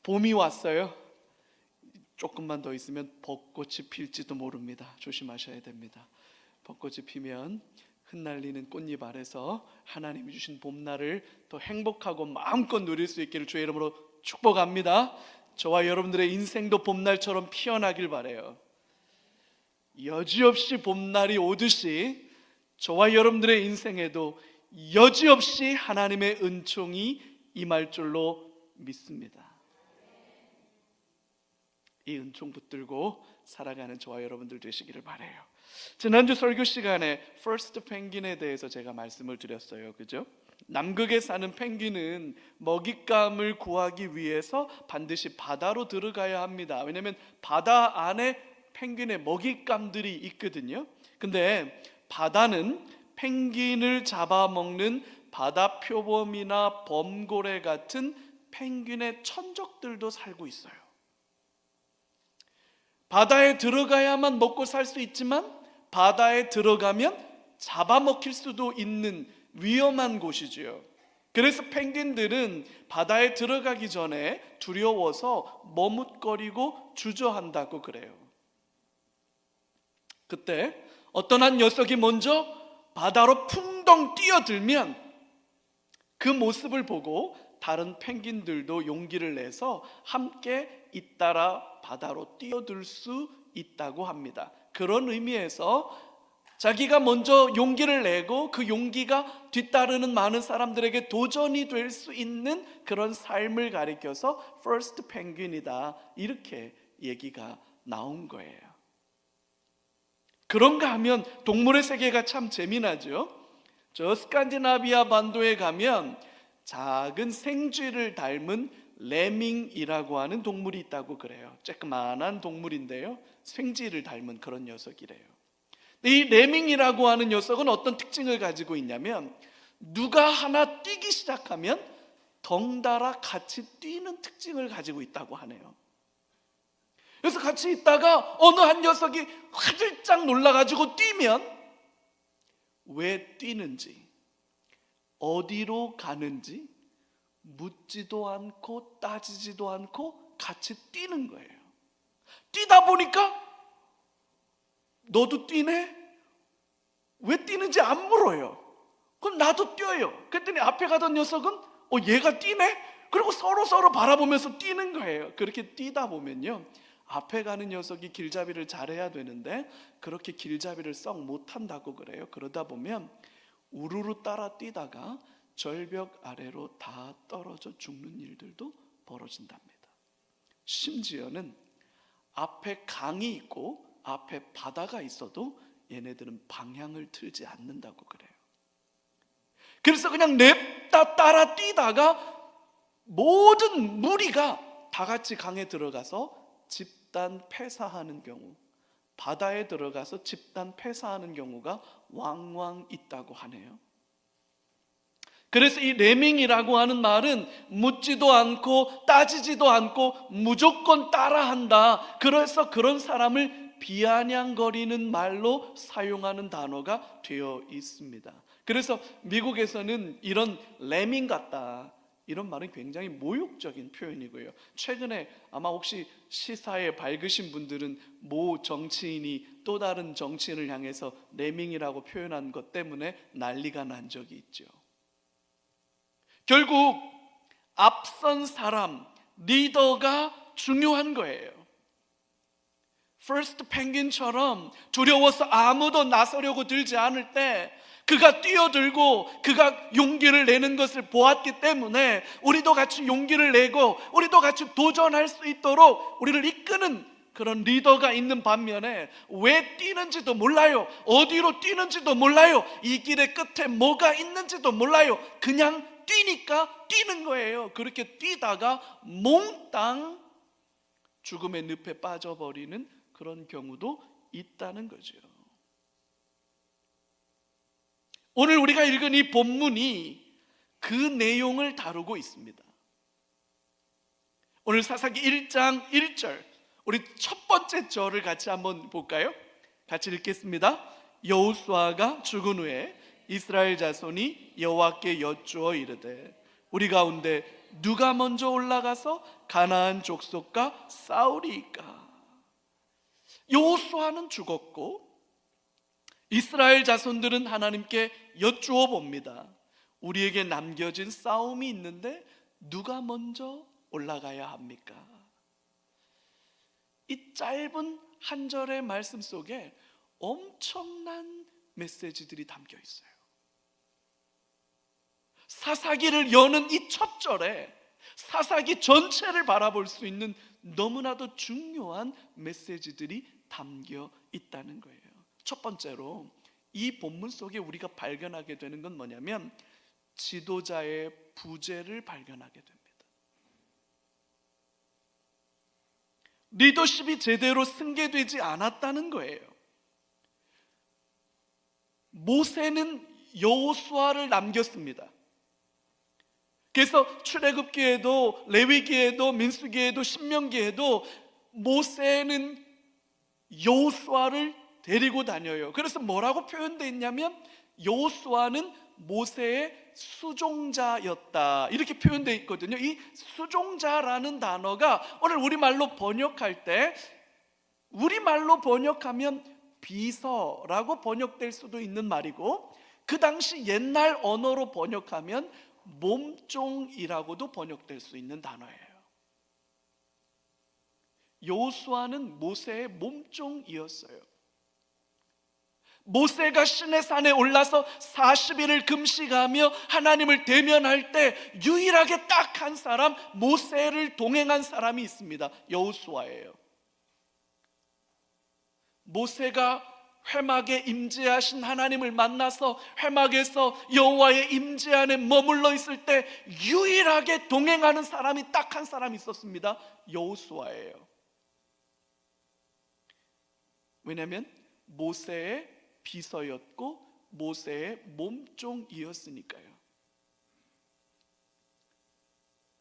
봄이 왔어요. 조금만 더 있으면 벚꽃이 필지도 모릅니다. 조심하셔야 됩니다. 벚꽃이 피면 흩날리는 꽃잎 아래서 하나님이 주신 봄날을 더 행복하고 마음껏 누릴 수 있기를 주의 이름으로 축복합니다. 저와 여러분들의 인생도 봄날처럼 피어나길 바라요. 여지없이 봄날이 오듯이 저와 여러분들의 인생에도 여지없이 하나님의 은총이 임할 줄로 믿습니다. 이 은총 붙들고 살아가는 저와 여러분들 되시기를 바라요. 지난주 설교 시간에 퍼스트 펭귄에 대해서 제가 말씀을 드렸어요. 그죠? 남극에 사는 펭귄은 먹잇감을 구하기 위해서 반드시 바다로 들어가야 합니다. 왜냐하면 바다 안에 펭귄의 먹잇감들이 있거든요. 근데 바다는 펭귄을 잡아먹는 바다 표범이나 범고래 같은 펭귄의 천적들도 살고 있어요. 바다에 들어가야만 먹고 살 수 있지만 바다에 들어가면 잡아먹힐 수도 있는 위험한 곳이지요. 그래서 펭귄들은 바다에 들어가기 전에 두려워서 머뭇거리고 주저한다고 그래요. 그때 어떤 한 녀석이 먼저 바다로 풍덩 뛰어들면 그 모습을 보고 다른 펭귄들도 용기를 내서 함께 잇따라 바다로 뛰어들 수 있다고 합니다. 그런 의미에서 자기가 먼저 용기를 내고 그 용기가 뒤따르는 많은 사람들에게 도전이 될 수 있는 그런 삶을 가리켜서 퍼스트 펭귄이다, 이렇게 얘기가 나온 거예요. 그런가 하면 동물의 세계가 참 재미나죠. 저 스칸디나비아 반도에 가면 작은 생쥐를 닮은 레밍이라고 하는 동물이 있다고 그래요. 조그만한 동물인데요, 생쥐를 닮은 그런 녀석이래요. 이 레밍이라고 하는 녀석은 어떤 특징을 가지고 있냐면 누가 하나 뛰기 시작하면 덩달아 같이 뛰는 특징을 가지고 있다고 하네요. 그래서 같이 있다가 어느 한 녀석이 화들짝 놀라가지고 뛰면 왜 뛰는지, 어디로 가는지 묻지도 않고 따지지도 않고 같이 뛰는 거예요. 뛰다 보니까 너도 뛰네? 왜 뛰는지 안 물어요. 그럼 나도 뛰어요. 그랬더니 앞에 가던 녀석은 얘가 뛰네? 그리고 서로 바라보면서 뛰는 거예요. 그렇게 뛰다 보면요, 앞에 가는 녀석이 길잡이를 잘해야 되는데 그렇게 길잡이를 썩 못한다고 그래요. 그러다 보면 우르르 따라 뛰다가 절벽 아래로 다 떨어져 죽는 일들도 벌어진답니다. 심지어는 앞에 강이 있고 앞에 바다가 있어도 얘네들은 방향을 틀지 않는다고 그래요. 그래서 그냥 냅다 따라 뛰다가 모든 무리가 다 같이 강에 들어가서 집단 폐사하는 경우, 바다에 들어가서 집단 폐사하는 경우가 왕왕 있다고 하네요. 그래서 이 레밍이라고 하는 말은 묻지도 않고 따지지도 않고 무조건 따라한다. 그래서 그런 사람을 비아냥거리는 말로 사용하는 단어가 되어 있습니다. 그래서 미국에서는 이런 레밍 같다, 이런 말은 굉장히 모욕적인 표현이고요. 최근에 아마 혹시 시사에 밝으신 분들은 모 정치인이 또 다른 정치인을 향해서 레밍이라고 표현한 것 때문에 난리가 난 적이 있죠. 결국 앞선 사람, 리더가 중요한 거예요. 퍼스트 펭귄처럼 두려워서 아무도 나서려고 들지 않을 때 그가 뛰어들고 그가 용기를 내는 것을 보았기 때문에 우리도 같이 용기를 내고 우리도 같이 도전할 수 있도록 우리를 이끄는 그런 리더가 있는 반면에 왜 뛰는지도 몰라요, 어디로 뛰는지도 몰라요, 이 길의 끝에 뭐가 있는지도 몰라요, 그냥 뛰니까 뛰는 거예요. 그렇게 뛰다가 몽땅 죽음의 늪에 빠져버리는 그런 경우도 있다는 거죠. 오늘 우리가 읽은 이 본문이 그 내용을 다루고 있습니다. 오늘 사사기 1장 1절, 우리 첫 번째 절을 같이 한번 볼까요? 같이 읽겠습니다. 여호수아가 죽은 후에 이스라엘 자손이 여호와께 여쭈어 이르되 우리 가운데 누가 먼저 올라가서 가나안 족속과 싸우리이까? 여호수아는 죽었고 이스라엘 자손들은 하나님께 여쭈어 봅니다. 우리에게 남겨진 싸움이 있는데 누가 먼저 올라가야 합니까? 이 짧은 한 절의 말씀 속에 엄청난 메시지들이 담겨 있어요. 사사기를 여는 이 첫 절에 사사기 전체를 바라볼 수 있는 너무나도 중요한 메시지들이 담겨 있다는 거예요. 첫 번째로 이 본문 속에 우리가 발견하게 되는 건 뭐냐면 지도자의 부재를 발견하게 됩니다. 리더십이 제대로 승계되지 않았다는 거예요. 모세는 여호수아를 남겼습니다. 그래서 출애굽기에도 레위기에도 민수기에도 신명기에도 모세는 여호수아를 데리고 다녀요. 그래서 뭐라고 표현되어 있냐면 여호수아는 모세의 수종자였다, 이렇게 표현되어 있거든요. 이 수종자라는 단어가 오늘 우리말로 번역할 때, 우리말로 번역하면 비서라고 번역될 수도 있는 말이고, 그 당시 옛날 언어로 번역하면 몸종이라고도 번역될 수 있는 단어예요. 여호수아는 모세의 몸종이었어요. 모세가 시내산에 올라서 40일을 금식하며 하나님을 대면할 때 유일하게 딱 한 사람, 모세를 동행한 사람이 있습니다. 여호수아예요. 모세가 회막에 임재하신 하나님을 만나서 회막에서 여호와의 임재 안에 머물러 있을 때 유일하게 동행하는 사람이 딱 한 사람이 있었습니다. 여호수아예요. 왜냐하면 모세의 비서였고 모세의 몸종이었으니까요.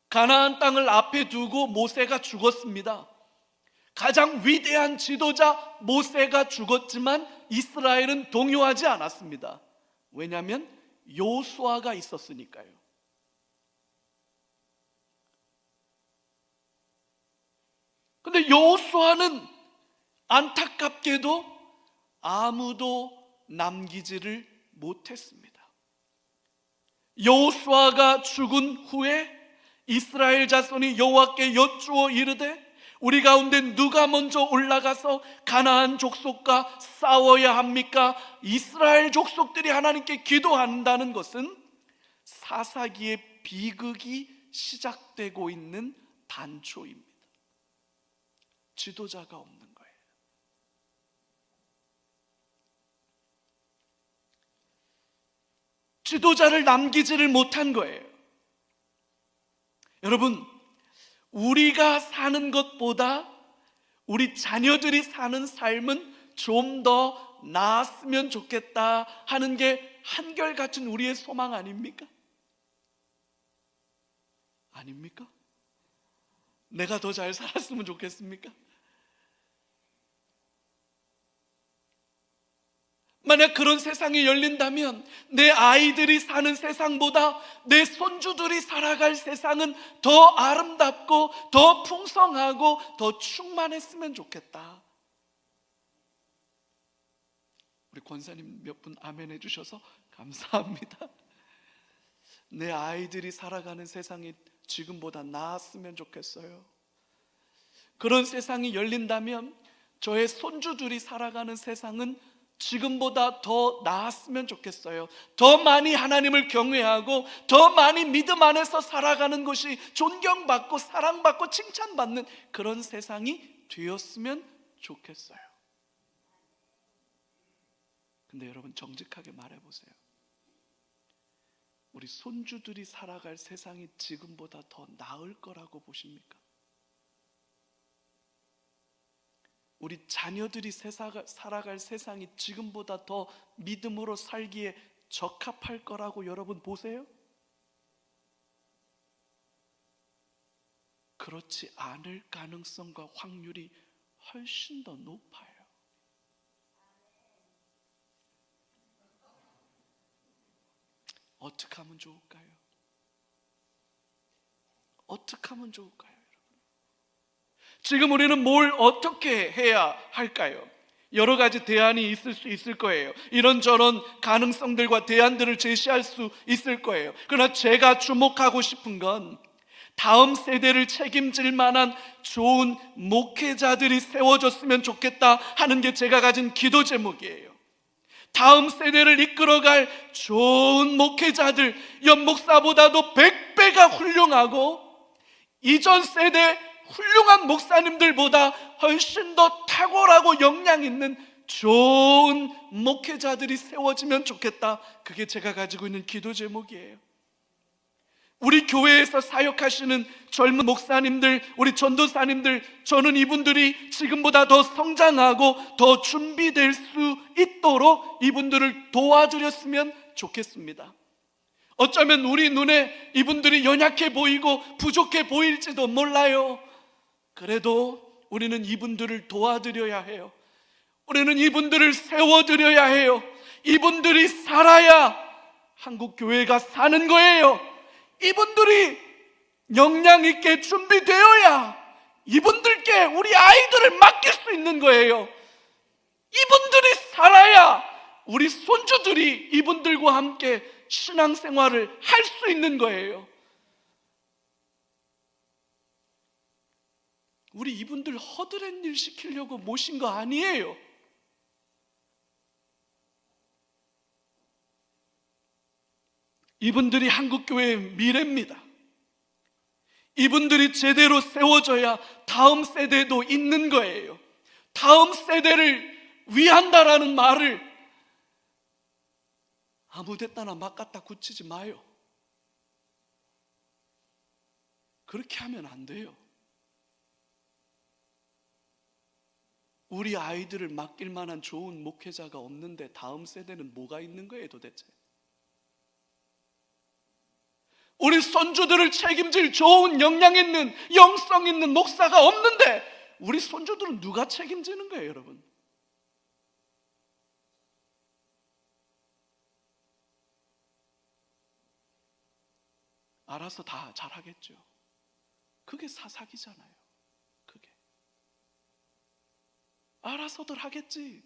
가나안 땅을 앞에 두고 모세가 죽었습니다. 가장 위대한 지도자 모세가 죽었지만 이스라엘은 동요하지 않았습니다. 왜냐하면 여호수아가 있었으니까요. 근데 여호수아는 안타깝게도 아무도 남기지를 못했습니다. 여호수아가 죽은 후에 이스라엘 자손이 여호와께 여쭈어 이르되 우리 가운데 누가 먼저 올라가서 가나안 족속과 싸워야 합니까? 이스라엘 족속들이 하나님께 기도한다는 것은 사사기의 비극이 시작되고 있는 단초입니다. 지도자가 없는 거예요. 지도자를 남기지를 못한 거예요. 여러분, 우리가 사는 것보다 우리 자녀들이 사는 삶은 좀 더 나았으면 좋겠다 하는 게 한결같은 우리의 소망 아닙니까? 아닙니까? 내가 더 잘 살았으면 좋겠습니까? 만약 그런 세상이 열린다면 내 아이들이 사는 세상보다 내 손주들이 살아갈 세상은 더 아름답고 더 풍성하고 더 충만했으면 좋겠다. 우리 권사님 몇 분 아멘 해주셔서 감사합니다. 내 아이들이 살아가는 세상이 지금보다 나았으면 좋겠어요. 그런 세상이 열린다면 저의 손주들이 살아가는 세상은 지금보다 더 나았으면 좋겠어요. 더 많이 하나님을 경외하고 더 많이 믿음 안에서 살아가는 것이 존경받고 사랑받고 칭찬받는 그런 세상이 되었으면 좋겠어요. 근데 여러분, 정직하게 말해보세요. 우리 손주들이 살아갈 세상이 지금보다 더 나을 거라고 보십니까? 우리 자녀들이 살아갈 세상이 지금보다 더 믿음으로 살기에 적합할 거라고 여러분 보세요? 그렇지 않을 가능성과 확률이 훨씬 더 높아요. 어떻게 하면 좋을까요? 어떻게 하면 좋을까요? 지금 우리는 뭘 어떻게 해야 할까요? 여러 가지 대안이 있을 수 있을 거예요. 이런저런 가능성들과 대안들을 제시할 수 있을 거예요. 그러나 제가 주목하고 싶은 건 다음 세대를 책임질 만한 좋은 목회자들이 세워졌으면 좋겠다 하는 게 제가 가진 기도 제목이에요. 다음 세대를 이끌어갈 좋은 목회자들, 연목사보다도 100배가 훌륭하고 이전 세대 훌륭한 목사님들보다 훨씬 더 탁월하고 역량 있는 좋은 목회자들이 세워지면 좋겠다. 그게 제가 가지고 있는 기도 제목이에요. 우리 교회에서 사역하시는 젊은 목사님들, 우리 전도사님들, 저는 이분들이 지금보다 더 성장하고 더 준비될 수 있도록 이분들을 도와드렸으면 좋겠습니다. 어쩌면 우리 눈에 이분들이 연약해 보이고 부족해 보일지도 몰라요. 그래도 우리는 이분들을 도와드려야 해요. 우리는 이분들을 세워드려야 해요. 이분들이 살아야 한국 교회가 사는 거예요. 이분들이 역량 있게 준비되어야 이분들께 우리 아이들을 맡길 수 있는 거예요. 이분들이 살아야 우리 손주들이 이분들과 함께 신앙생활을 할 수 있는 거예요. 우리 이분들 허드렛 일 시키려고 모신 거 아니에요. 이분들이 한국교회의 미래입니다. 이분들이 제대로 세워져야 다음 세대도 있는 거예요. 다음 세대를 위한다라는 말을 아무 데다나 막 갖다 굳히지 마요. 그렇게 하면 안 돼요. 우리 아이들을 맡길 만한 좋은 목회자가 없는데 다음 세대는 뭐가 있는 거예요 도대체? 우리 손주들을 책임질 좋은 역량 있는 영성 있는 목사가 없는데 우리 손주들은 누가 책임지는 거예요 여러분? 알아서 다 잘하겠죠. 그게 사사기잖아요. 그게 알아서들 하겠지.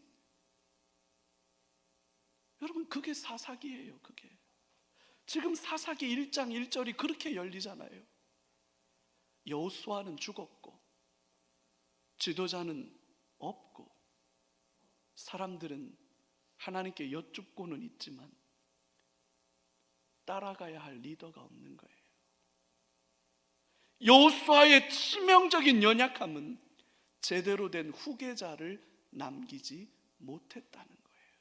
여러분 그게 사사기예요. 그게 지금 사사기 1장 1절이 그렇게 열리잖아요. 여호수아는 죽었고 지도자는 없고 사람들은 하나님께 여쭙고는 있지만 따라가야 할 리더가 없는 거예요. 여호수아의 치명적인 연약함은 제대로 된 후계자를 남기지 못했다는 거예요.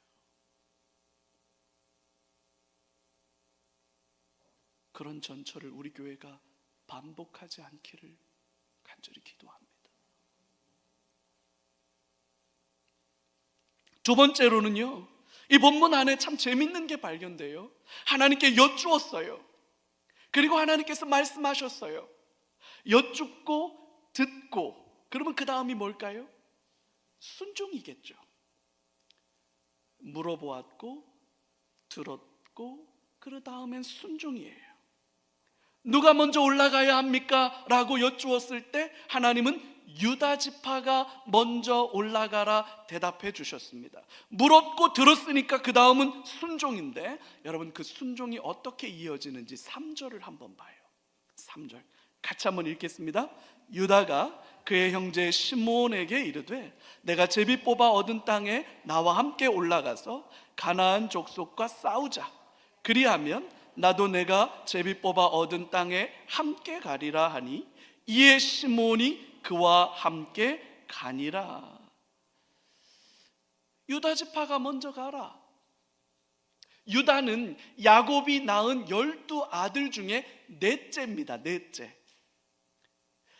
그런 전철을 우리 교회가 반복하지 않기를 간절히 기도합니다. 두 번째로는요, 이 본문 안에 참 재밌는 게 발견돼요. 하나님께 여쭈었어요. 그리고 하나님께서 말씀하셨어요. 여쭙고 듣고, 그러면 그 다음이 뭘까요? 순종이겠죠. 물어보았고 들었고 그 다음엔 순종이에요. 누가 먼저 올라가야 합니까? 라고 여쭈었을 때 하나님은 유다 지파가 먼저 올라가라 대답해 주셨습니다. 물었고 들었으니까 그 다음은 순종인데, 여러분 그 순종이 어떻게 이어지는지 3절을 한번 봐요. 3절 같이 한번 읽겠습니다. 유다가 그의 형제 시므온에게 이르되 내가 제비 뽑아 얻은 땅에 나와 함께 올라가서 가나안 족속과 싸우자. 그리하면 나도 내가 제비 뽑아 얻은 땅에 함께 가리라 하니 이에 시므온이 그와 함께 가니라. 유다 지파가 먼저 가라. 유다는 야곱이 낳은 12아들 중에 넷째입니다.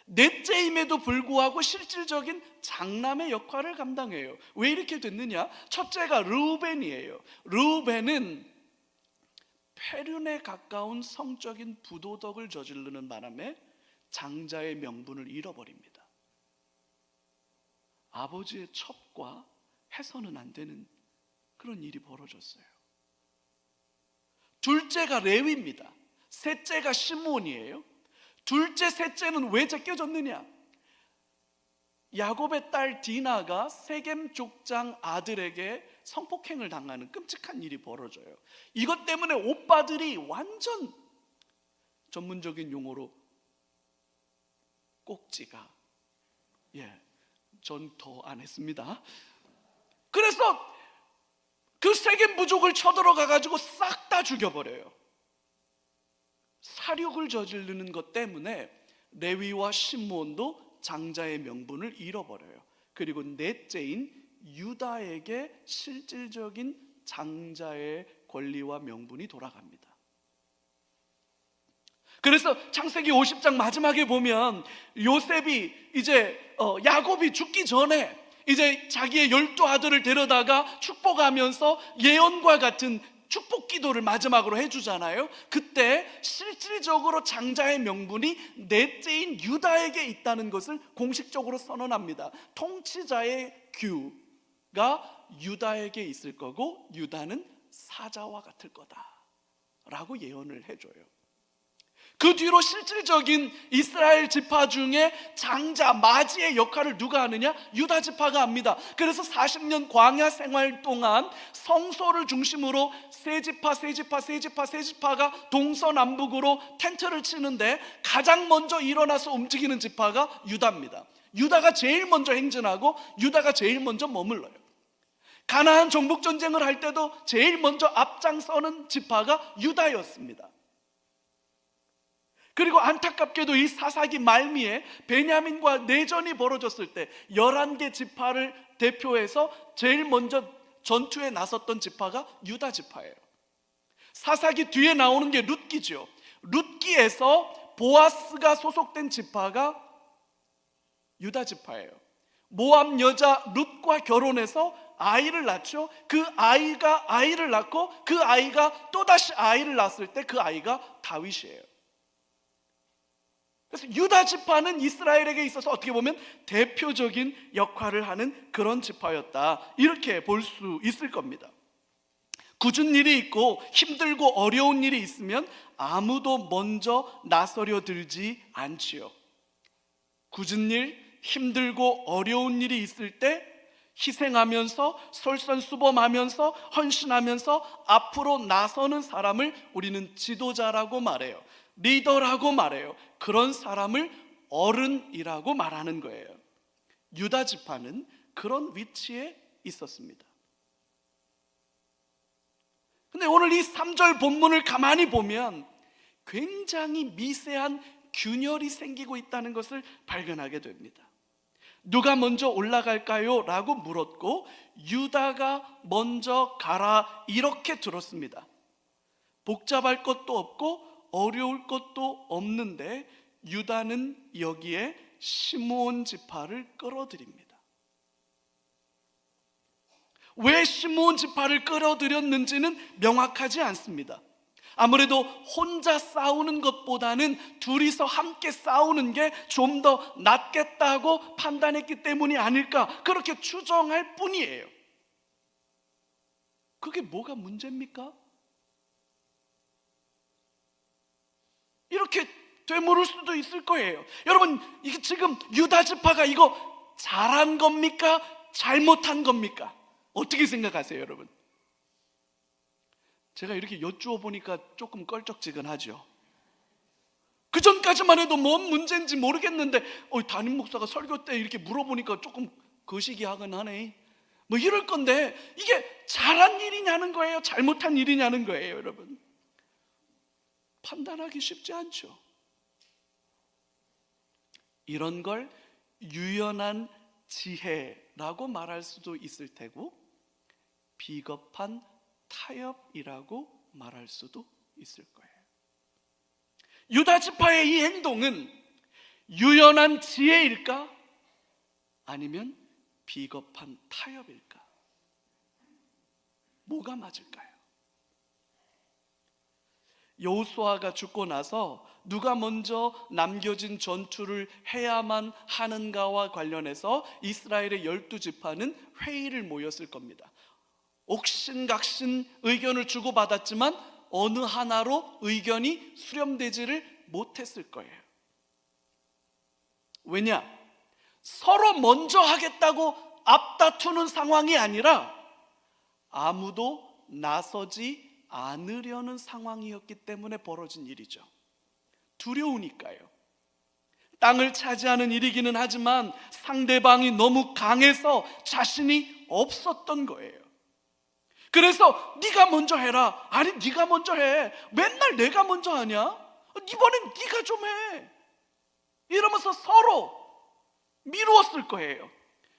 넷째임에도 불구하고 실질적인 장남의 역할을 감당해요. 왜 이렇게 됐느냐? 첫째가 르우벤이에요. 르우벤은 폐륜에 가까운 성적인 부도덕을 저지르는 바람에 장자의 명분을 잃어버립니다. 아버지의 첩과 해서는 안 되는 그런 일이 벌어졌어요. 둘째가 레위입니다. 셋째가 시므온이에요. 둘째, 셋째는 왜 제껴졌느냐? 야곱의 딸 디나가 세겜 족장 아들에게 성폭행을 당하는 끔찍한 일이 벌어져요. 이것 때문에 오빠들이 완전, 전문적인 용어로 꼭지가, 전 더 안 했습니다. 그래서 그 세겜 부족을 쳐들어가 가지고 싹 다 죽여버려요. 살육을 저지르는 것 때문에 레위와 시므온도 장자의 명분을 잃어버려요. 그리고 넷째인 유다에게 실질적인 장자의 권리와 명분이 돌아갑니다. 그래서 창세기 50장 마지막에 보면 요셉이 이제 야곱이 죽기 전에 이제 자기의 12아들을 데려다가 축복하면서 예언과 같은 축복 기도를 마지막으로 해주잖아요. 그때 실질적으로 장자의 명분이 넷째인 유다에게 있다는 것을 공식적으로 선언합니다. 통치자의 규가 유다에게 있을 거고 유다는 사자와 같을 거다라고 예언을 해줘요. 그 뒤로 실질적인 이스라엘 지파 중에 장자, 마지의 역할을 누가 하느냐? 유다 지파가 합니다. 그래서 40년 광야 생활 동안 성소를 중심으로 세 지파가 동서남북으로 텐트를 치는데 가장 먼저 일어나서 움직이는 지파가 유다입니다. 유다가 제일 먼저 행진하고 유다가 제일 먼저 머물러요. 가나안 정복 전쟁을 할 때도 제일 먼저 앞장서는 지파가 유다였습니다. 그리고 안타깝게도 이 사사기 말미에 베냐민과 내전이 벌어졌을 때 11개 지파를 대표해서 제일 먼저 전투에 나섰던 지파가 유다 지파예요. 사사기 뒤에 나오는 게 룻기죠. 룻기에서 보아스가 소속된 지파가 유다 지파예요. 모압 여자 룻과 결혼해서 아이를 낳죠. 그 아이가 아이를 낳고 그 아이가 또다시 아이를 낳았을 때 그 아이가 다윗이에요. 그래서 유다 지파는 이스라엘에게 있어서 어떻게 보면 대표적인 역할을 하는 그런 지파였다, 이렇게 볼 수 있을 겁니다. 굳은 일이 있고 힘들고 어려운 일이 있으면 아무도 먼저 나서려 들지 않지요. 굳은 일, 힘들고 어려운 일이 있을 때 희생하면서 솔선수범하면서 헌신하면서 앞으로 나서는 사람을 우리는 지도자라고 말해요. 리더라고 말해요. 그런 사람을 어른이라고 말하는 거예요. 유다 지파는 그런 위치에 있었습니다. 근데 오늘 이 3절 본문을 가만히 보면 굉장히 미세한 균열이 생기고 있다는 것을 발견하게 됩니다. 누가 먼저 올라갈까요? 라고 물었고 유다가 먼저 가라 이렇게 들었습니다. 복잡할 것도 없고 어려울 것도 없는데 유다는 여기에 시므온 지파를 끌어들입니다. 왜 시므온 지파를 끌어들였는지는 명확하지 않습니다. 아무래도 혼자 싸우는 것보다는 둘이서 함께 싸우는 게 좀 더 낫겠다고 판단했기 때문이 아닐까, 그렇게 추정할 뿐이에요. 그게 뭐가 문제입니까? 이렇게 되물을 수도 있을 거예요. 여러분, 이게 지금 유다 지파가 이거 잘한 겁니까? 잘못한 겁니까? 어떻게 생각하세요, 여러분? 제가 이렇게 여쭈어 보니까 조금 껄쩍지근하죠. 그 전까지만 해도 뭔 문제인지 모르겠는데 담임 목사가 설교 때 이렇게 물어보니까 조금 거시기하긴 뭐 이럴 건데, 이게 잘한 일이냐는 거예요, 잘못한 일이냐는 거예요. 여러분, 판단하기 쉽지 않죠. 이런 걸 유연한 지혜라고 말할 수도 있을 테고 비겁한 타협이라고 말할 수도 있을 거예요. 유다 지파의 이 행동은 유연한 지혜일까? 아니면 비겁한 타협일까? 뭐가 맞을까요? 여호수아가 죽고 나서 누가 먼저 남겨진 전투를 해야만 하는가와 관련해서 이스라엘의 12지파는 회의를 모였을 겁니다. 옥신각신 의견을 주고받았지만 어느 하나로 의견이 수렴되지를 못했을 거예요. 왜냐? 서로 먼저 하겠다고 앞다투는 상황이 아니라 아무도 나서지 않으려는 상황이었기 때문에 벌어진 일이죠. 두려우니까요. 땅을 차지하는 일이기는 하지만 상대방이 너무 강해서 자신이 없었던 거예요. 그래서 네가 먼저 해라. 아니 네가 먼저 해. 맨날 내가 먼저 하냐? 이번엔 네가 좀 해. 이러면서 서로 미루었을 거예요.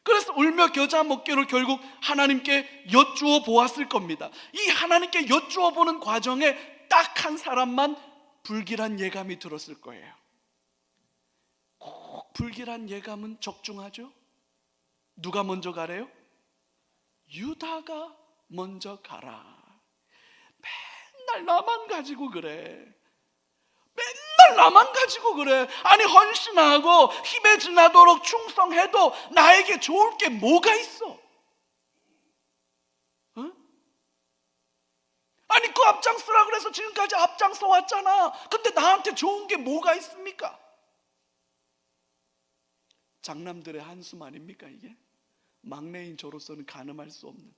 그래서 울며 겨자 먹기로 결국 하나님께 여쭈어 보았을 겁니다. 이 하나님께 여쭈어 보는 과정에 딱 한 사람만 불길한 예감이 들었을 거예요. 꼭 불길한 예감은 적중하죠. 누가 먼저 가래요? 유다가 먼저 가라. 맨날 나만 가지고 그래. 맨날 나만 가지고 그래. 아니 헌신하고 힘에 지나도록 충성해도 나에게 좋을 게 뭐가 있어? 응? 아니 그 앞장서라 그래서 지금까지 앞장서 왔잖아. 근데 나한테 좋은 게 뭐가 있습니까? 장남들의 한숨 아닙니까 이게? 막내인 저로서는 가늠할 수 없는.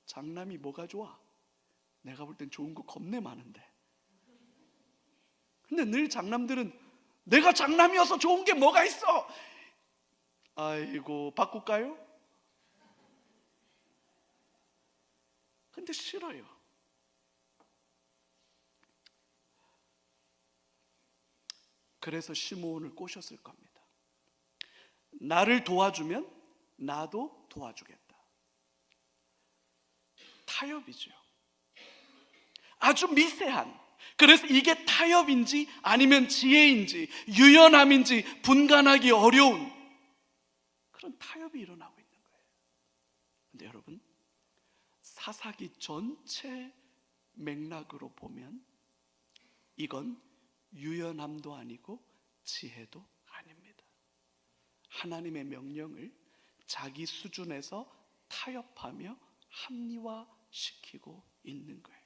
장남이 뭐가 좋아? 내가 볼 땐 좋은 거 겁내 많은데. 근데 늘 장남들은 내가 장남이어서 좋은 게 뭐가 있어? 아이고 바꿀까요? 근데 싫어요. 그래서 시므온을 꼬셨을 겁니다. 나를 도와주면 나도 도와주겠다. 타협이죠. 아주 미세한. 그래서 이게 타협인지 아니면 지혜인지 유연함인지 분간하기 어려운 그런 타협이 일어나고 있는 거예요. 근데 여러분, 사사기 전체 맥락으로 보면 이건 유연함도 아니고 지혜도 아닙니다. 하나님의 명령을 자기 수준에서 타협하며 합리화시키고 있는 거예요.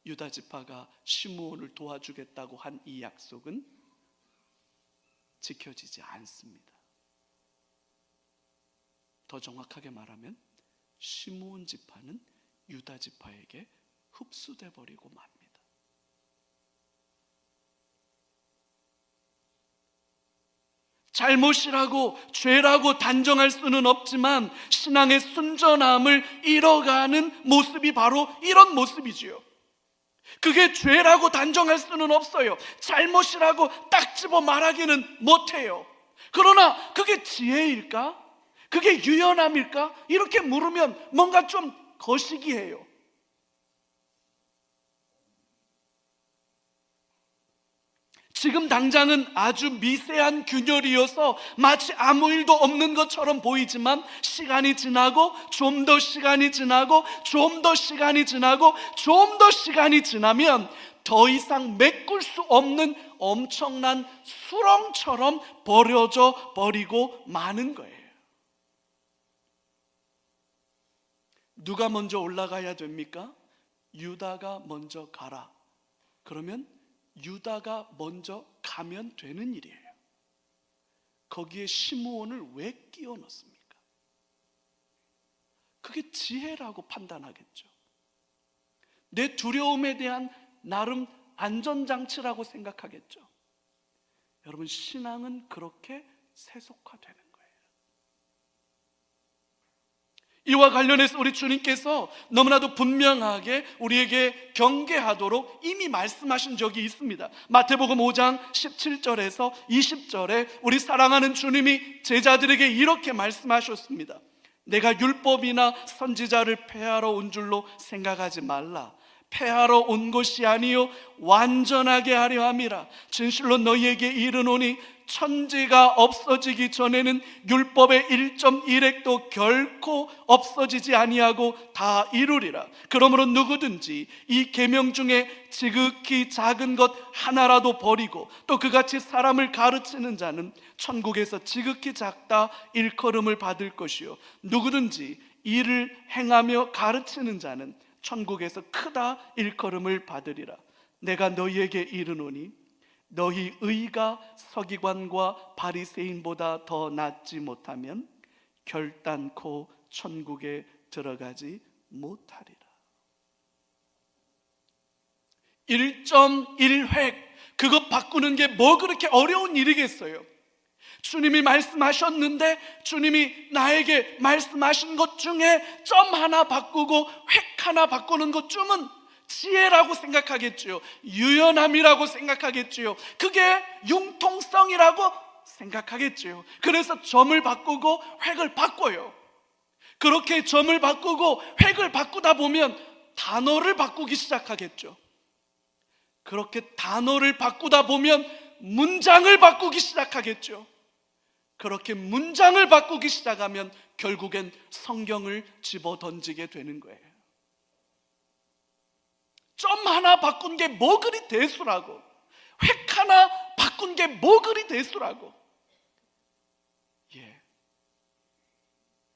유다 지파가 시므온을 도와주겠다고 한 이 약속은 지켜지지 않습니다. 더 정확하게 말하면 시므온 지파는 유다 지파에게 흡수돼 버리고 맙니다. 잘못이라고 죄라고 단정할 수는 없지만 신앙의 순전함을 잃어가는 모습이 바로 이런 모습이지요. 그게 죄라고 단정할 수는 없어요. 잘못이라고 딱 집어 말하기는 못해요. 그러나 그게 지혜일까? 그게 유연함일까? 이렇게 물으면 뭔가 좀 거시기해요. 지금 당장은 아주 미세한 균열이어서 마치 아무 일도 없는 것처럼 보이지만 시간이 지나고 좀 더 시간이 지나고 좀 더 시간이 지나고 좀 더 시간이 지나면 더 이상 메꿀 수 없는 엄청난 수렁처럼 버려져 버리고 마는 거예요. 누가 먼저 올라가야 됩니까? 유다가 먼저 가라. 그러면 유다가 먼저 가면 되는 일이에요. 거기에 시므온을 왜 끼워 넣습니까? 그게 지혜라고 판단하겠죠. 내 두려움에 대한 나름 안전장치라고 생각하겠죠. 여러분, 신앙은 그렇게 세속화되는 거예요. 이와 관련해서 우리 주님께서 너무나도 분명하게 우리에게 경계하도록 이미 말씀하신 적이 있습니다. 마태복음 5장 17절에서 20절에 우리 사랑하는 주님이 제자들에게 이렇게 말씀하셨습니다. 내가 율법이나 선지자를 폐하러 온 줄로 생각하지 말라. 폐하러 온 것이 아니요 완전하게 하려 함이라. 진실로 너희에게 이르노니 천지가 없어지기 전에는 율법의 1.1획도 결코 없어지지 아니하고 다 이루리라. 그러므로 누구든지 이 계명 중에 지극히 작은 것 하나라도 버리고 또 그같이 사람을 가르치는 자는 천국에서 지극히 작다 일컬음을 받을 것이요 누구든지 이를 행하며 가르치는 자는 천국에서 크다 일컬음을 받으리라. 내가 너희에게 이르노니 너희 의가 서기관과 바리새인보다 더 낫지 못하면 결단코 천국에 들어가지 못하리라. 1.1획 그것 바꾸는 게 뭐 그렇게 어려운 일이겠어요? 주님이 말씀하셨는데 주님이 나에게 말씀하신 것 중에 점 하나 바꾸고 획 하나 바꾸는 것 좀은 지혜라고 생각하겠지요. 유연함이라고 생각하겠지요. 그게 융통성이라고 생각하겠지요. 그래서 점을 바꾸고 획을 바꿔요. 그렇게 점을 바꾸고 획을 바꾸다 보면 단어를 바꾸기 시작하겠죠. 그렇게 단어를 바꾸다 보면 문장을 바꾸기 시작하겠죠. 그렇게 문장을 바꾸기 시작하면 결국엔 성경을 집어 던지게 되는 거예요. 점 하나 바꾼 게 뭐 그리 대수라고, 획 하나 바꾼 게 뭐 그리 대수라고.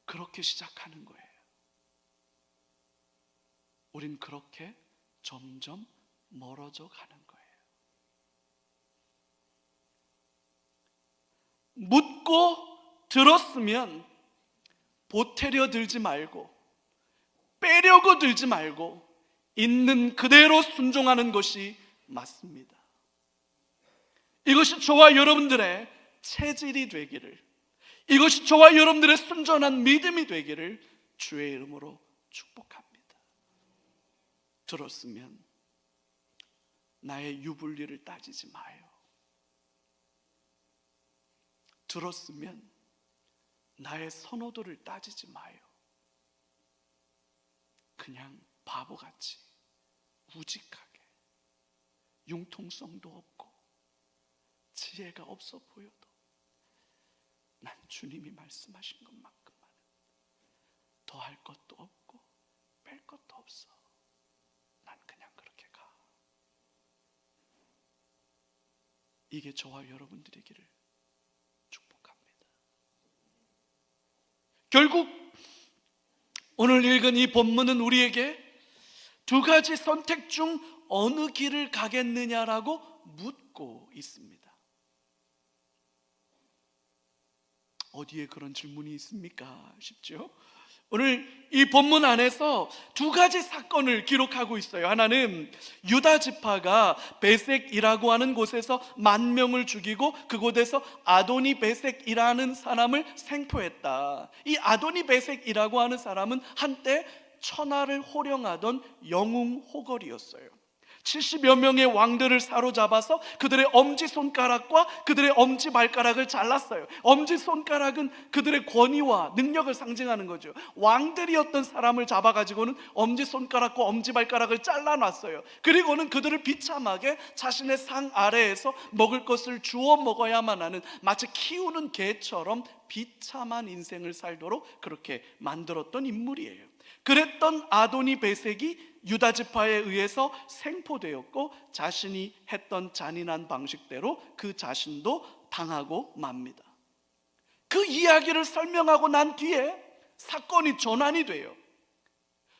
그렇게 시작하는 거예요. 우린 그렇게 점점 멀어져 가는 거예요. 묻고 들었으면 보태려 들지 말고 빼려고 들지 말고 있는 그대로 순종하는 것이 맞습니다. 이것이 저와 여러분들의 체질이 되기를, 이것이 저와 여러분들의 순전한 믿음이 되기를 주의 이름으로 축복합니다. 들었으면 나의 유불리를 따지지 마요. 들었으면 나의 선호도를 따지지 마요. 그냥 바보같이 우직하게 융통성도 없고 지혜가 없어 보여도 난 주님이 말씀하신 것만큼만은 더할 것도 없고 뺄 것도 없어. 난 그냥 그렇게 가. 이게 저와 여러분들이기를 축복합니다. 결국 오늘 읽은 이 본문은 우리에게 두 가지 선택 중 어느 길을 가겠느냐라고 묻고 있습니다. 어디에 그런 질문이 있습니까? 싶죠? 오늘 이 본문 안에서 두 가지 사건을 기록하고 있어요. 하나는 유다 지파가 베색이라고 하는 곳에서 10,000명을 죽이고 그곳에서 아도니 베색이라는 사람을 생포했다. 이 아도니 베색이라고 하는 사람은 한때 천하를 호령하던 영웅 호걸이었어요. 70여 명의 왕들을 사로잡아서 그들의 엄지손가락과 그들의 엄지발가락을 잘랐어요. 엄지손가락은 그들의 권위와 능력을 상징하는 거죠. 왕들이었던 사람을 잡아가지고는 엄지손가락과 엄지발가락을 잘라놨어요. 그리고는 그들을 비참하게 자신의 상 아래에서 먹을 것을 주워 먹어야만 하는, 마치 키우는 개처럼 비참한 인생을 살도록 그렇게 만들었던 인물이에요. 그랬던 아도니 베색이 유다 지파에 의해서 생포되었고 자신이 했던 잔인한 방식대로 그 자신도 당하고 맙니다. 그 이야기를 설명하고 난 뒤에 사건이 전환이 돼요.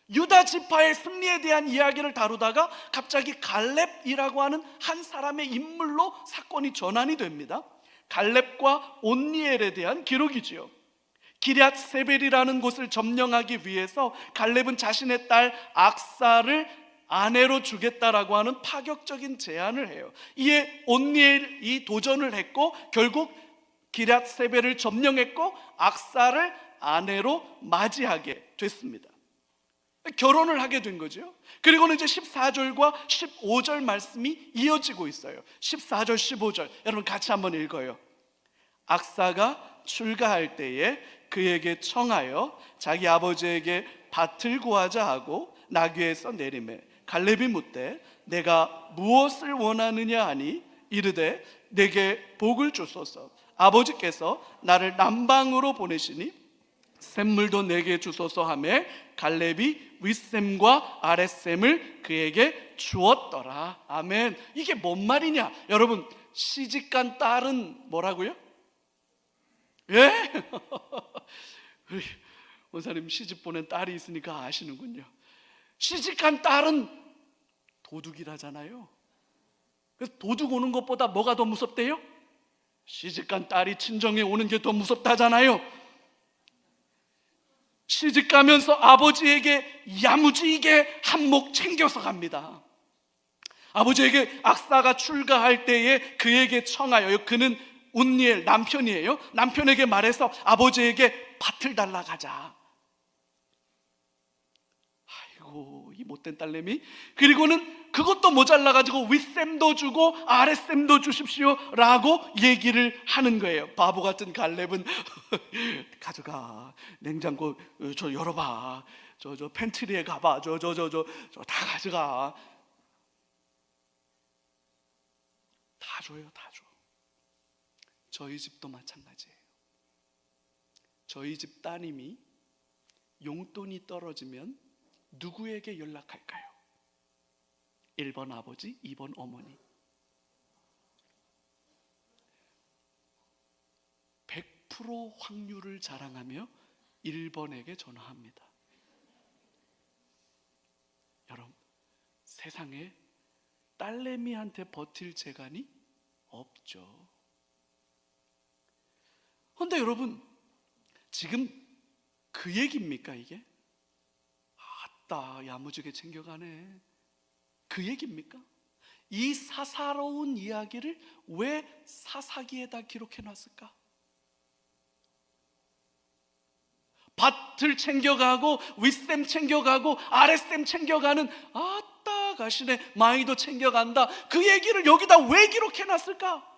유다 지파의 승리에 대한 이야기를 다루다가 갑자기 갈렙이라고 하는 한 사람의 인물로 사건이 전환이 됩니다. 갈렙과 온니엘에 대한 기록이지요. 기럇 세벨이라는 곳을 점령하기 위해서 갈렙은 자신의 딸 악사를 아내로 주겠다라고 하는 파격적인 제안을 해요. 이에 온니엘이 도전을 했고 결국 기럇 세벨을 점령했고 악사를 아내로 맞이하게 됐습니다. 결혼을 하게 된 거죠. 그리고는 이제 14절과 15절 말씀이 이어지고 있어요. 14절 15절 여러분 같이 한번 읽어요. 악사가 출가할 때에 그에게 청하여 자기 아버지에게 밭을 구하자 하고 나귀에서 내리매 갈렙이 묻되 내가 무엇을 원하느냐 하니 이르되 내게 복을 주소서. 아버지께서 나를 남방으로 보내시니 샘물도 내게 주소서 하매 갈렙이 윗샘과 아랫샘을 그에게 주었더라. 아멘. 이게 뭔 말이냐? 여러분 시집간 딸은 뭐라고요? 예? 우리 원사님 시집 보낸 딸이 있으니까 아시는군요. 시집간 딸은 도둑이라잖아요. 그래서 도둑 오는 것보다 뭐가 더 무섭대요? 시집간 딸이 친정에 오는 게 더 무섭다잖아요. 시집가면서 아버지에게 야무지게 한몫 챙겨서 갑니다. 아버지에게 악사가 출가할 때에 그에게 청하여, 그는 운니엘 남편이에요. 남편에게 말해서 아버지에게 밭을 달라 가자. 아이고, 이 못된 딸내미. 그리고는 그것도 모자라가지고 윗셈도 주고 아랫셈도 주십시오 라고 얘기를 하는 거예요. 바보 같은 갈렙은 가져가, 냉장고 저 열어봐, 저 팬트리에 가봐, 저 다 가져가. 다 줘요, 다 줘. 저희 집도 마찬가지예요. 저희 집 따님이 용돈이 떨어지면 누구에게 연락할까요? 1번 아버지, 2번 어머니. 100% 확률을 자랑하며 1번에게 전화합니다. 여러분, 세상에 딸내미한테 버틸 재간이 없죠. 그런데 여러분, 지금 그 얘기입니까 이게? 아따, 야무지게 챙겨가네, 그 얘기입니까? 이 사사로운 이야기를 왜 사사기에다 기록해놨을까? 밭을 챙겨가고 윗셈 챙겨가고 아랫셈 챙겨가는 아따 가시네 마이도 챙겨간다, 그 얘기를 여기다 왜 기록해놨을까?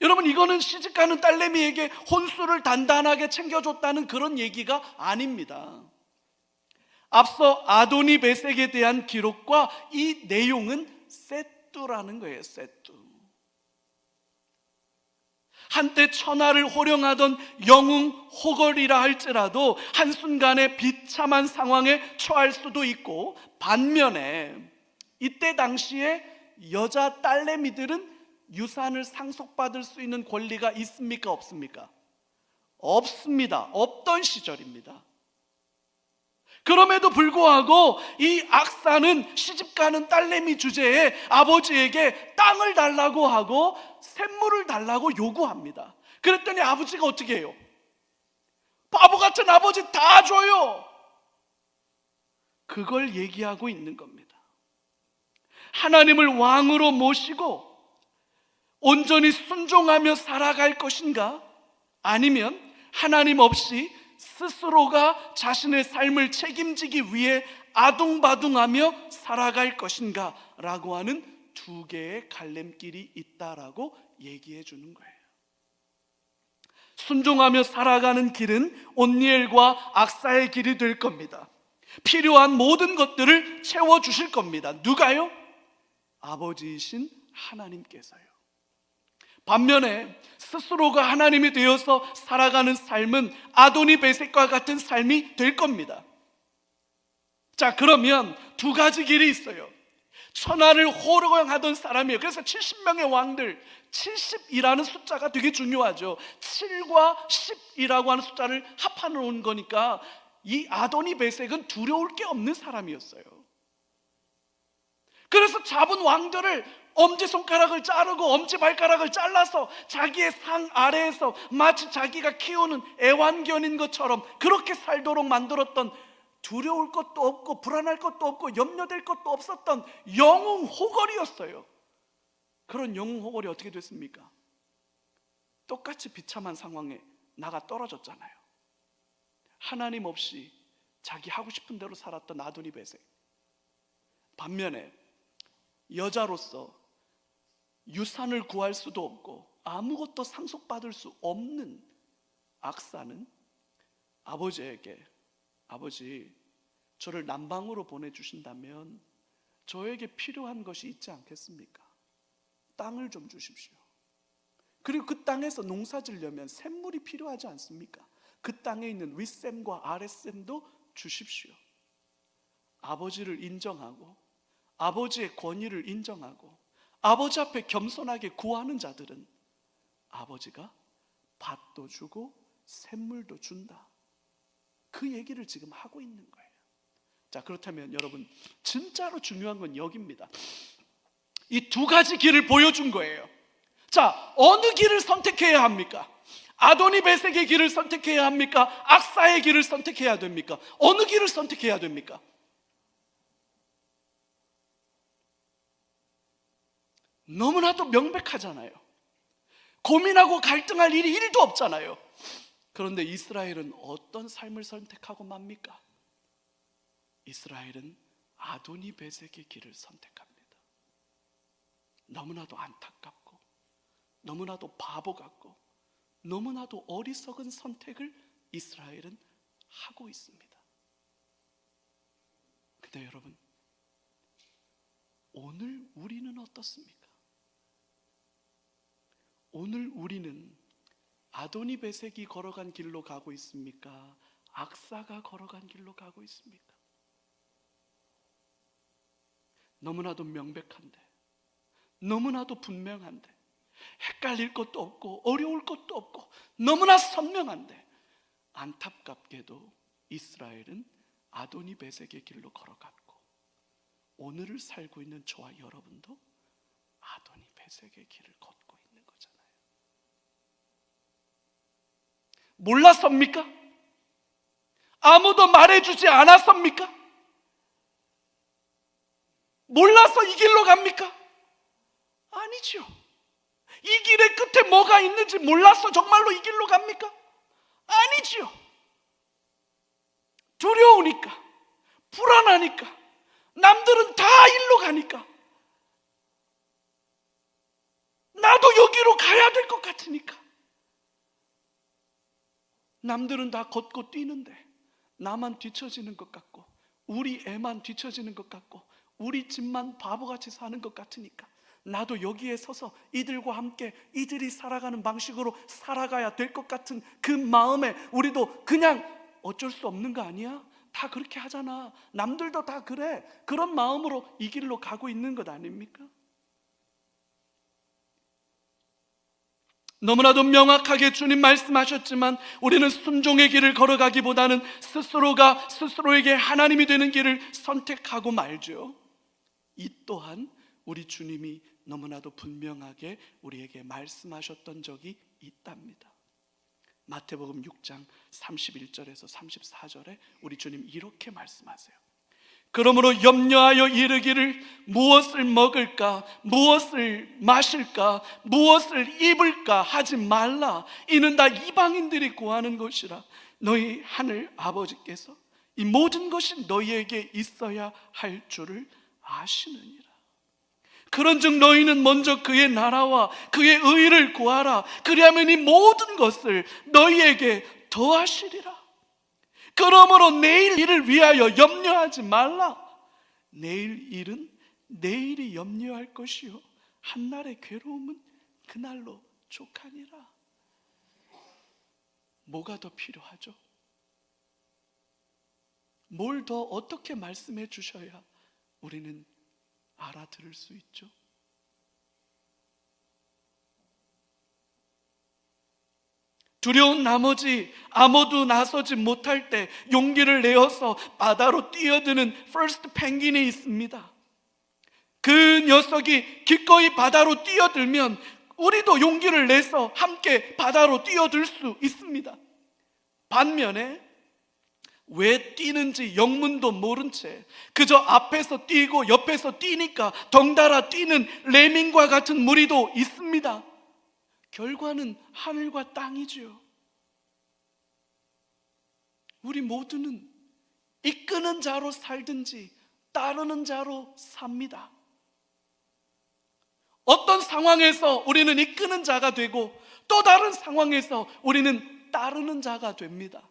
여러분, 이거는 시집가는 딸내미에게 혼수를 단단하게 챙겨줬다는 그런 얘기가 아닙니다. 앞서 아도니 베섹에 대한 기록과 이 내용은 셋두라는 거예요. 셋두. 한때 천하를 호령하던 영웅 호걸이라 할지라도 한순간에 비참한 상황에 처할 수도 있고, 반면에 이때 당시에 여자 딸내미들은 유산을 상속받을 수 있는 권리가 있습니까? 없습니까? 없습니다. 없던 시절입니다. 그럼에도 불구하고 이 악사는 시집가는 딸내미 주제에 아버지에게 땅을 달라고 하고 샘물을 달라고 요구합니다. 그랬더니 아버지가 어떻게 해요? 바보 같은 아버지 다 줘요. 그걸 얘기하고 있는 겁니다. 하나님을 왕으로 모시고 온전히 순종하며 살아갈 것인가? 아니면 하나님 없이 스스로가 자신의 삶을 책임지기 위해 아둥바둥하며 살아갈 것인가? 라고 하는 두 개의 갈림길이 있다라고 얘기해 주는 거예요. 순종하며 살아가는 길은 온니엘과 악사의 길이 될 겁니다. 필요한 모든 것들을 채워주실 겁니다. 누가요? 아버지이신 하나님께서요. 반면에 스스로가 하나님이 되어서 살아가는 삶은 아도니 베섹과 같은 삶이 될 겁니다. 자, 그러면 두 가지 길이 있어요. 천하를 호령하던 사람이에요. 그래서 70명의 왕들, 70이라는 숫자가 되게 중요하죠. 7과 10이라고 하는 숫자를 합해 놓은 거니까 이 아도니 베섹은 두려울 게 없는 사람이었어요. 그래서 잡은 왕들을 엄지손가락을 자르고 엄지발가락을 잘라서 자기의 상 아래에서 마치 자기가 키우는 애완견인 것처럼 그렇게 살도록 만들었던, 두려울 것도 없고 불안할 것도 없고 염려될 것도 없었던 영웅 호걸이었어요. 그런 영웅 호걸이 어떻게 됐습니까? 똑같이 비참한 상황에 나가 떨어졌잖아요. 하나님 없이 자기 하고 싶은 대로 살았던 아도니 베섹. 반면에 여자로서 유산을 구할 수도 없고 아무것도 상속받을 수 없는 악사는 아버지에게, 아버지, 저를 남방으로 보내주신다면 저에게 필요한 것이 있지 않겠습니까? 땅을 좀 주십시오. 그리고 그 땅에서 농사 지려면 샘물이 필요하지 않습니까? 그 땅에 있는 윗샘과 아랫샘도 주십시오. 아버지를 인정하고 아버지의 권위를 인정하고 아버지 앞에 겸손하게 구하는 자들은 아버지가 밭도 주고 샘물도 준다. 그 얘기를 지금 하고 있는 거예요. 자, 그렇다면 여러분, 진짜로 중요한 건 여기입니다. 이 두 가지 길을 보여준 거예요. 자, 어느 길을 선택해야 합니까? 아도니 베섹의 길을 선택해야 합니까? 악사의 길을 선택해야 됩니까? 어느 길을 선택해야 됩니까? 너무나도 명백하잖아요. 고민하고 갈등할 일이 1도 없잖아요. 그런데 이스라엘은 어떤 삶을 선택하고 맙니까? 이스라엘은 아도니 베섹의 길을 선택합니다. 너무나도 안타깝고, 너무나도 바보 같고, 너무나도 어리석은 선택을 이스라엘은 하고 있습니다. 근데 여러분, 오늘 우리는 어떻습니까? 오늘 우리는 아도니 베섹이 걸어간 길로 가고 있습니까? 악사가 걸어간 길로 가고 있습니까? 너무나도 명백한데, 너무나도 분명한데, 헷갈릴 것도 없고 어려울 것도 없고 너무나 선명한데, 안타깝게도 이스라엘은 아도니 베섹의 길로 걸어갔고, 오늘을 살고 있는 저와 여러분도 아도니 베섹의 길을 걷고 있는 거잖아요. 몰랐습니까? 아무도 말해주지 않았습니까? 몰라서 이 길로 갑니까? 아니죠. 이 길의 끝에 뭐가 있는지 몰라서 정말로 이 길로 갑니까? 아니죠. 두려우니까, 불안하니까, 남들은 다 일로 가니까, 나도 여기로 가야 될 것 같으니까. 남들은 다 걷고 뛰는데 나만 뒤처지는 것 같고, 우리 애만 뒤처지는 것 같고, 우리 집만 바보같이 사는 것 같으니까 나도 여기에 서서 이들과 함께 이들이 살아가는 방식으로 살아가야 될 것 같은 그 마음에 우리도 그냥 어쩔 수 없는 거 아니야? 다 그렇게 하잖아, 남들도 다 그래, 그런 마음으로 이 길로 가고 있는 것 아닙니까? 너무나도 명확하게 주님 말씀하셨지만, 우리는 순종의 길을 걸어가기보다는 스스로가 스스로에게 하나님이 되는 길을 선택하고 말죠. 이 또한 우리 주님이 너무나도 분명하게 우리에게 말씀하셨던 적이 있답니다. 마태복음 6장 31절에서 34절에 우리 주님 이렇게 말씀하세요. 그러므로 염려하여 이르기를 무엇을 먹을까, 무엇을 마실까, 무엇을 입을까 하지 말라. 이는 다 이방인들이 구하는 것이라. 너희 하늘 아버지께서 이 모든 것이 너희에게 있어야 할 줄을 아시느니라. 그런즉 너희는 먼저 그의 나라와 그의 의를 구하라. 그리하면 이 모든 것을 너희에게 더하시리라. 그러므로 내일 일을 위하여 염려하지 말라. 내일 일은 내일이 염려할 것이요 한날의 괴로움은 그날로 족하니라. 뭐가 더 필요하죠? 뭘 더 어떻게 말씀해 주셔야 우리는 알아들을 수 있죠? 두려운 나머지 아무도 나서지 못할 때 용기를 내어서 바다로 뛰어드는 퍼스트 펭귄이 있습니다. 그 녀석이 기꺼이 바다로 뛰어들면 우리도 용기를 내서 함께 바다로 뛰어들 수 있습니다. 반면에 왜 뛰는지 영문도 모른 채 그저 앞에서 뛰고 옆에서 뛰니까 덩달아 뛰는 레밍과 같은 무리도 있습니다. 결과는 하늘과 땅이지요. 우리 모두는 이끄는 자로 살든지 따르는 자로 삽니다. 어떤 상황에서 우리는 이끄는 자가 되고 또 다른 상황에서 우리는 따르는 자가 됩니다.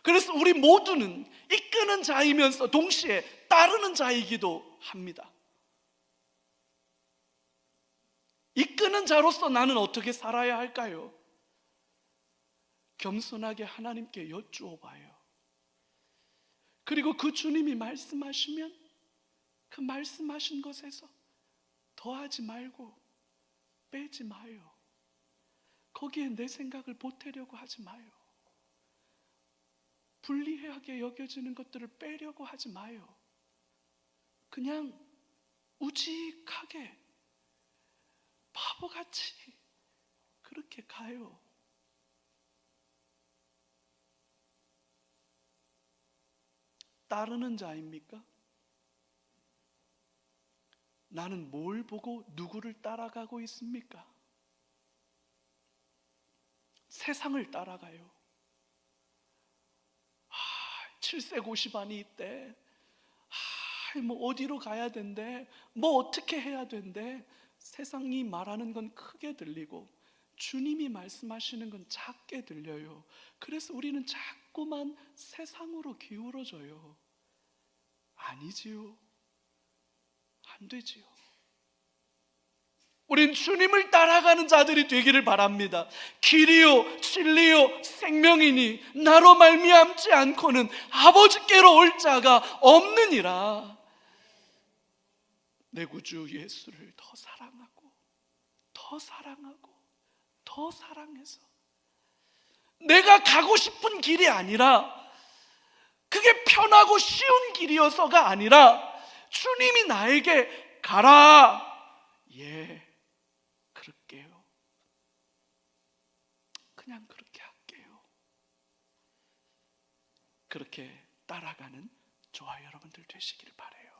그래서 우리 모두는 이끄는 자이면서 동시에 따르는 자이기도 합니다. 이끄는 자로서 나는 어떻게 살아야 할까요? 겸손하게 하나님께 여쭈어 봐요. 그리고 그 주님이 말씀하시면 그 말씀하신 것에서 더하지 말고 빼지 마요. 거기에 내 생각을 보태려고 하지 마요. 불리하게 여겨지는 것들을 빼려고 하지 마요. 그냥 우직하게 바보같이 그렇게 가요. 따르는 자입니까? 나는 뭘 보고 누구를 따라가고 있습니까? 세상을 따라가요. 7세 고시반이 있대. 뭐 어디로 가야 된대. 뭐 어떻게 해야 된대. 세상이 말하는 건 크게 들리고 주님이 말씀하시는 건 작게 들려요. 그래서 우리는 자꾸만 세상으로 기울어져요. 아니지요. 안 되지요. 우린 주님을 따라가는 자들이 되기를 바랍니다. 길이요 진리요 생명이니 나로 말미암지 않고는 아버지께로 올 자가 없느니라. 내 구주 예수를 더 사랑하고 더 사랑하고 더 사랑해서 내가 가고 싶은 길이 아니라, 그게 편하고 쉬운 길이어서가 아니라 주님이 나에게 가라, 예, 그럴게요, 그냥 그렇게 할게요, 그렇게 따라가는 저와 여러분들 되시기를 바라요.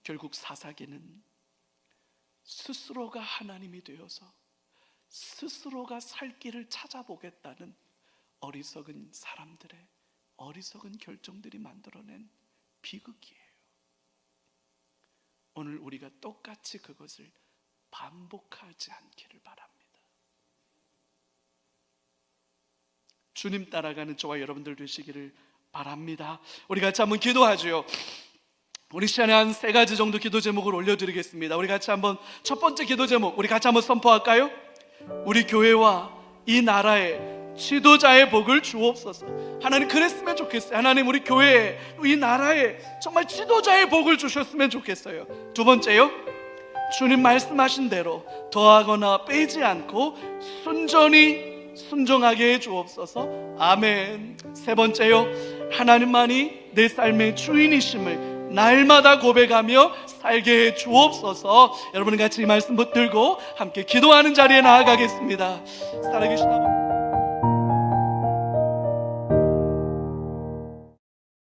결국 사사기는 스스로가 하나님이 되어서 스스로가 살 길을 찾아보겠다는 어리석은 사람들의 어리석은 결정들이 만들어낸 비극이에요. 오늘 우리가 똑같이 그것을 반복하지 않기를 바랍니다. 주님 따라가는 저와 여러분들 되시기를 바랍니다. 우리 같이 한번 기도하죠. 우리 시간에 한 3가지 정도 기도 제목을 올려드리겠습니다. 우리 같이 한번 첫 번째 기도 제목 우리 같이 한번 선포할까요? 우리 교회와 이 나라에 지도자의 복을 주옵소서. 하나님 그랬으면 좋겠어요. 하나님 우리 교회에 이 나라에 정말 지도자의 복을 주셨으면 좋겠어요. 두 번째요, 주님 말씀하신 대로 더하거나 빼지 않고 순전히 순종하게 해 주옵소서. 아멘. 세 번째요, 하나님만이 내 삶의 주인이심을 날마다 고백하며 살게 해 주옵소서. 여러분 같이 이 말씀 붙들고 함께 기도하는 자리에 나아가겠습니다. 살아계신 아버지,